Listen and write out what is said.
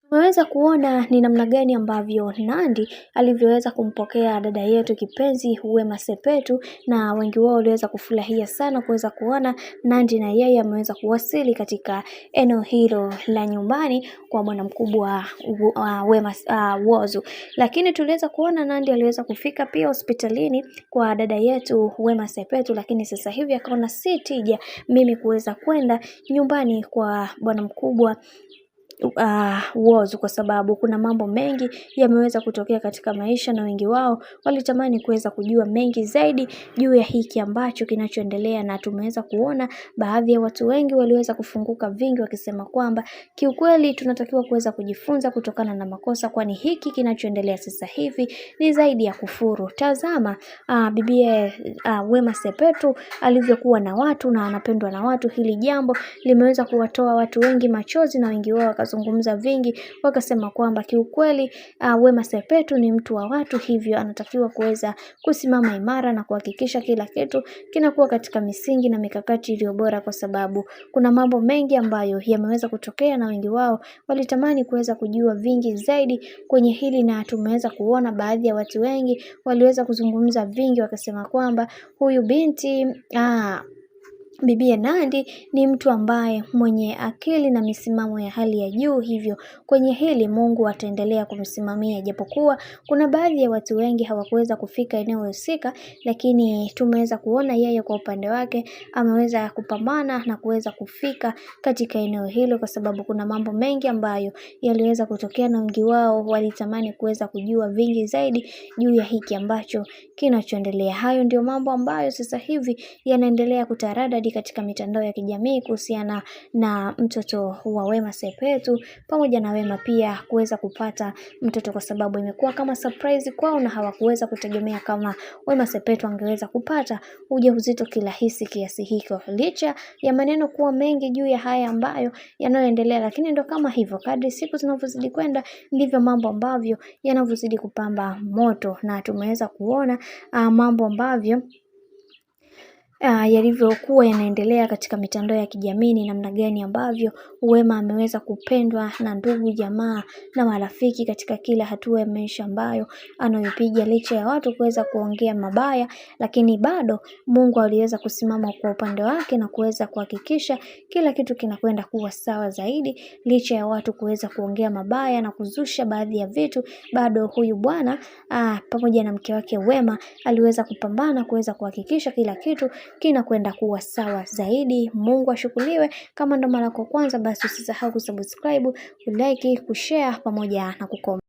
Tumeweza kuona ni namna gani ambavyo Nandy alivyoweza kumpokea dada yetu kipenzi Wema Sepetu, na wengi wao waliweza kufurahia sana kuweza kuona Nandy na yeye ameweza kuwasili katika eneo hilo la nyumbani kwa bwana mkubwa Wema Whozu. Lakini tuliweza kuona Nandy aliweza kufika pia hospitalini kwa dada yetu Wema Sepetu, lakini sasa hivi akaona si tija mimi kuweza kwenda nyumbani kwa bwana mkubwa Whozu, kwa sababu kuna mambo mengi yameweza kutokea katika maisha na wengi wao walitamani kuweza kujua mengi zaidi juu ya hiki ambacho kinachoendelea, na tumeweza kuona baadhi ya watu wengi waliweza kufunguka vingi wakisema kwamba kiukweli tunatakiwa kuweza kujifunza kutokana na makosa, kwani hiki kinachoendelea sasa hivi ni zaidi ya kufuru. Tazama bibie Wema Sepetu alivyokuwa na watu na anapendwa na watu. Hili jambo limeweza kuwatoa watu wengi machozi na wengi wao wakazungumza vingi, wakasema kwamba kiukweli Wema Sepetu ni mtu wa watu, hivyo anatakiwa kuweza kusimama imara na kuhakikisha kila kitu kinakuwa katika misingi na mikakati iliyo bora, kwa sababu kuna mambo mengi ambayo yameweza kutokea na wengi wao walitamani kuweza kujua vingi zaidi kwenye hili, na tumeweza kuona baadhi ya watu wengi waliweza kuzungumza vingi wakasema kwamba huyu binti bibie Nandy ni mtu ambaye mwenye akili na misimamo ya hali ya juu, hivyo kwenye hili Mungu ataendelea kumsimamia, japokuwa kuna baadhi ya watu wengi hawakuweza kufika eneo husika, lakini tumeweza kuona yeye kwa upande wake ameweza kupambana na kuweza kufika katika eneo hilo, kwa sababu kuna mambo mengi ambayo yaliweza kutokea na wengi wao walitamani kuweza kujua vingi zaidi juu ya hiki ambacho kinachoendelea. Hayo ndio mambo ambayo sasa hivi yanaendelea kutaradadi katika mitandao ya kijamii kuhusiana na mtoto wa Wema Sepetu pamoja na Wema pia kuweza kupata mtoto, kwa sababu imekuwa kama surprise kwao na hawakuweza kutegemea kama Wema Sepetu angeweza kupata ujauzito kirahisi kiasi hiko, licha ya maneno kuwa mengi juu ya haya ambayo yanayoendelea. Lakini ndo kama hivyo, kadri siku zinavyozidi kwenda ndivyo mambo ambavyo yanavyozidi kupamba moto, na tumeweza kuona mambo ambavyo yalivyokuwa yanaendelea katika mitandao ya kijamii, ni namna gani ambavyo Wema ameweza kupendwa na ndugu jamaa na marafiki katika kila hatua ya maisha ambayo anayopiga, licha ya watu kuweza kuongea mabaya, lakini bado Mungu aliweza kusimama kwa upande wake na kuweza kuhakikisha kila kitu kinakwenda kuwa sawa zaidi, licha ya watu kuweza kuongea mabaya na kuzusha baadhi ya vitu. Bado huyu bwana pamoja na mke wake Wema aliweza kupambana kuweza kuhakikisha kila kitu kinakwenda kuwa sawa zaidi. Mungu ashukuriwe. Kama ndo mara kwa kwanza, basi usisahau kusubscribe, kulike, kushare pamoja na kucomment.